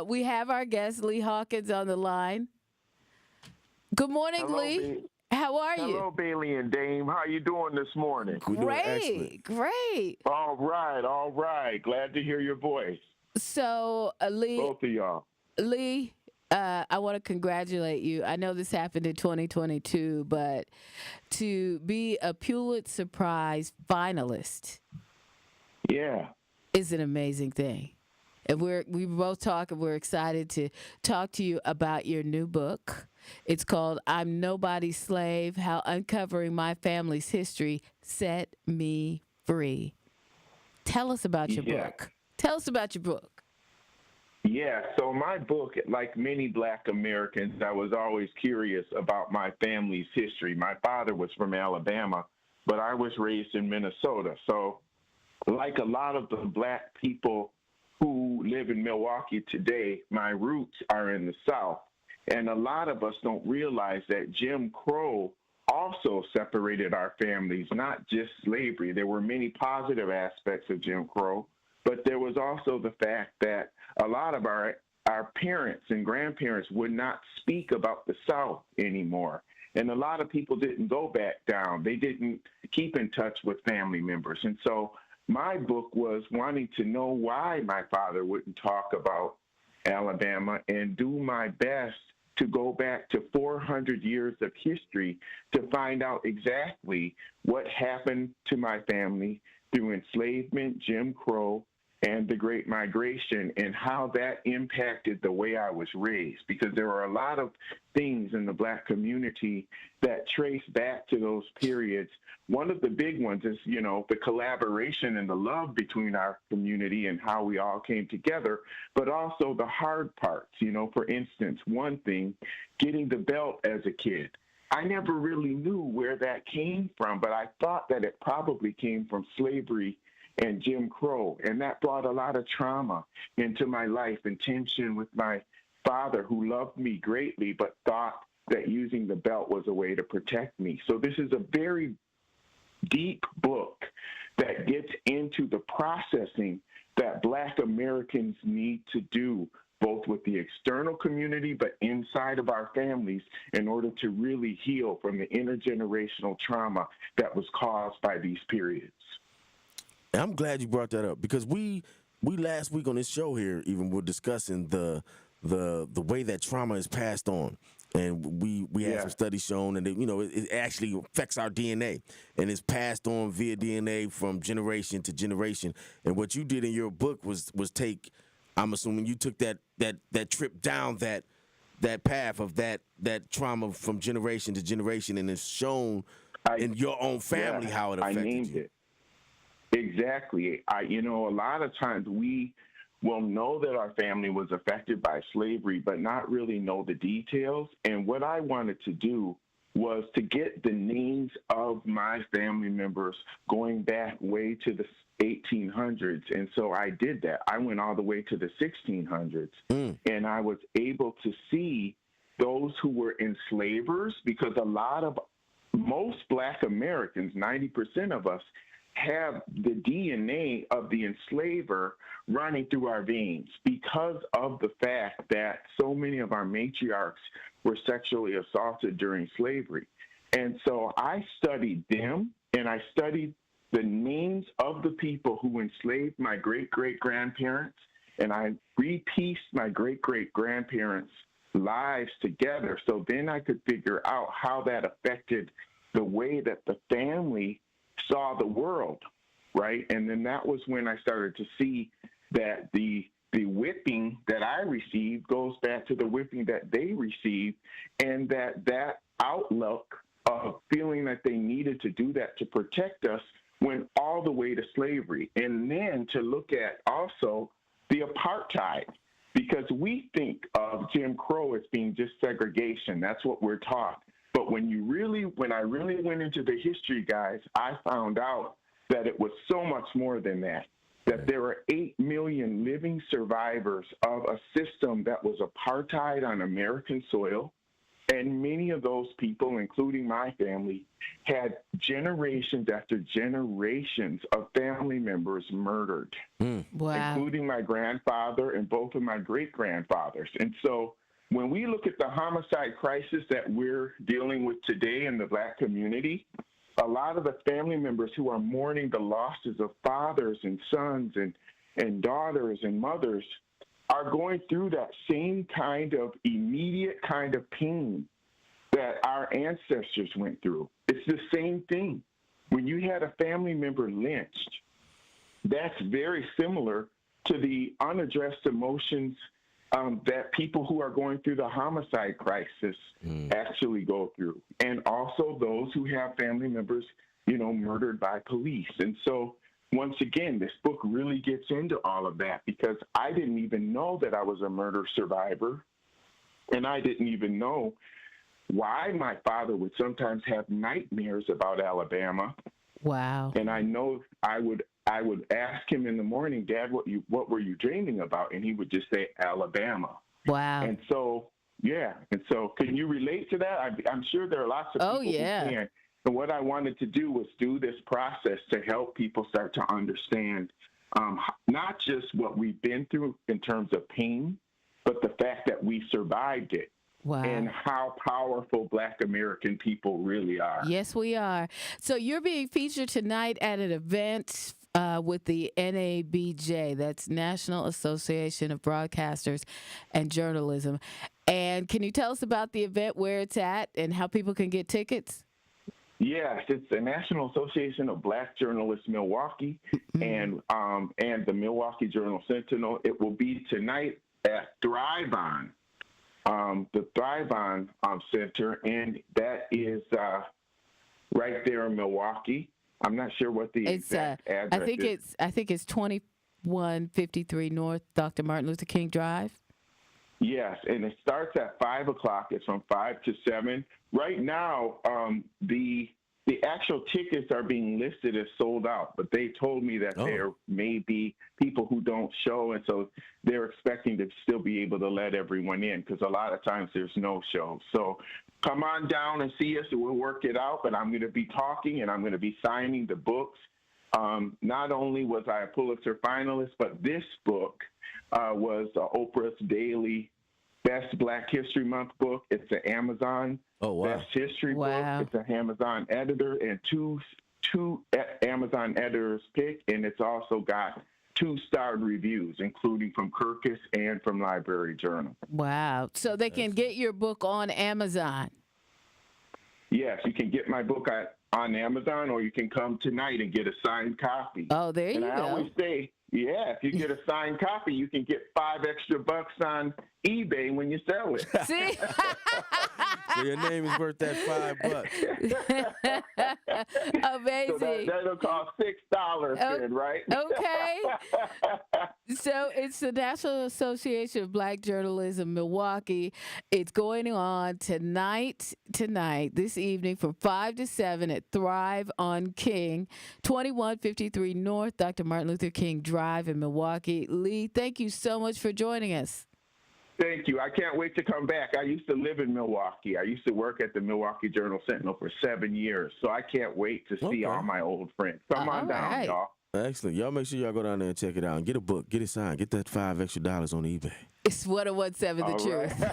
We have our guest, Lee Hawkins, on the line. Good morning, Hello, Lee. How are you? Hello, Bailey and Dame. How you doing this morning? We're doing excellent. Great. All right, all right. Glad to hear your voice, So, both of y'all. Lee, I want to congratulate you. I know this happened in 2022, but to be a Pulitzer Prize finalist Yeah, is an amazing thing. And we both talk, and we're excited to talk to you about your new book. It's called "I'm Nobody's Slave: How Uncovering My Family's History Set Me Free." Tell us about your yeah, book. Tell us about your book. yeah. So my book, like many Black Americans, I was always curious about my family's history. My father was from Alabama, but I was raised in Minnesota. So, like a lot of the Black people who live in Milwaukee today, my roots are in the South. And a lot of us don't realize that Jim Crow also separated our families, not just slavery. There were many positive aspects of Jim Crow, but there was also the fact that a lot of our parents and grandparents would not speak about the South anymore. And a lot of people didn't go back down. They didn't keep in touch with family members. And so my book was wanting to know why my father wouldn't talk about Alabama and do my best to go back to 400 years of history to find out exactly what happened to my family through enslavement, Jim Crow, and the Great Migration, and how that impacted the way I was raised. Because there are a lot of things in the Black community that trace back to those periods. One of the big ones is, the collaboration and the love between our community and how we all came together, but also the hard parts. For instance, one thing, getting the belt as a kid. I never really knew where that came from, but I thought that it probably came from slavery and Jim Crow. And that brought a lot of trauma into my life and tension with my father, who loved me greatly, but thought that using the belt was a way to protect me. So this is a very deep book that gets into the processing that Black Americans need to do, both with the external community, but inside of our families, in order to really heal from the intergenerational trauma that was caused by these periods. And I'm glad you brought that up, because we last week on this show here even were discussing the way that trauma is passed on. And we had some studies shown, and it actually affects our DNA, and it's passed on via DNA from generation to generation. And what you did in your book was take, I'm assuming you took that trip down that path of that trauma from generation to generation, and it's shown in your own family how it affected I named you. it. Exactly. A lot of times we will know that our family was affected by slavery, but not really know the details. And what I wanted to do was to get the names of my family members going back way to the 1800s. And so I did that. I went all the way to the 1600s, and I was able to see those who were enslavers, because most Black Americans, 90% of us, have the DNA of the enslaver running through our veins, because of the fact that so many of our matriarchs were sexually assaulted during slavery. And so I studied them, and I studied the names of the people who enslaved my great-great-grandparents, and I repieced my great-great-grandparents' lives together, so then I could figure out how that affected the way that the family saw the world, right? And then that was when I started to see that the whipping that I received goes back to the whipping that they received, and that outlook of feeling that they needed to do that to protect us went all the way to slavery. And then to look at also the apartheid, because we think of Jim Crow as being just segregation. That's what we're taught. But when I really went into the history, guys, I found out that it was so much more than that, that there are 8 million living survivors of a system that was apartheid on American soil, And many of those people, including my family, had generations after generations of family members murdered, Wow. including my grandfather and both of my great-grandfathers. And so when we look at the homicide crisis that we're dealing with today in the Black community, a lot of the family members who are mourning the losses of fathers and sons and daughters and mothers are going through that same kind of immediate kind of pain that our ancestors went through. It's the same thing. When you had a family member lynched, that's very similar to the unaddressed emotions that people who are going through the homicide crisis actually go through. And also those who have family members, murdered by police. And so once again, this book really gets into all of that because I didn't even know that I was a murder survivor, and I didn't even know why my father would sometimes have nightmares about Alabama. Wow. And I know I would ask him in the morning, Dad, what were you dreaming about? And he would just say Alabama. Wow. And so, yeah. And so can you relate to that? I'm sure there are lots of people who can. And what I wanted to do was do this process to help people start to understand not just what we've been through in terms of pain, but the fact that we survived it. Wow. And how powerful Black American people really are. Yes, we are. So you're being featured tonight at an event with the NABJ, that's National Association of Broadcasters and Journalism. And can you tell us about the event, where it's at, and how people can get tickets? Yes, it's the National Association of Black Journalists Milwaukee and the Milwaukee Journal Sentinel. It will be tonight at ThriveOn, the ThriveOn Center, and that is right there in Milwaukee. I'm not sure what the exact address is. I think it's 2153 North Dr. Martin Luther King Drive. Yes, and it starts at 5 o'clock. It's from 5 to 7. Right now, the actual tickets are being listed as sold out, but they told me that there may be people who don't show, and so they're expecting to still be able to let everyone in because a lot of times there's no show. So come on down and see us, and we'll work it out, but I'm going to be talking, and I'm going to be signing the books. Not only was I a Pulitzer finalist, but this book was Oprah's Daily Best Black History Month book. It's an Amazon Best History book. It's an Amazon editor and two Amazon editors pick, and it's also got 2-starred reviews, including from Kirkus and from Library Journal. Wow. So they can get your book on Amazon. Yes, you can get my book on Amazon, or you can come tonight and get a signed copy. Oh, there you go. And I always say, if you get a signed copy, you can get $5 extra on eBay when you sell it. See? So your name is worth that $5. Amazing. So that'll cost $6 then, right? Okay. So it's the National Association of Black Journalism Milwaukee. It's going on tonight, this evening from 5 to 7 at Thrive on King, 2153 North Dr. Martin Luther King Drive in Milwaukee. Lee, thank you so much for joining us. Thank you. I can't wait to come back. I used to live in Milwaukee. I used to work at the Milwaukee Journal Sentinel for 7 years, so I can't wait to see all my old friends. Come on down, y'all. Excellent. Y'all make sure y'all go down there and check it out and get a book, get it signed, get that $5 extra on eBay. It's 1017 The Truth.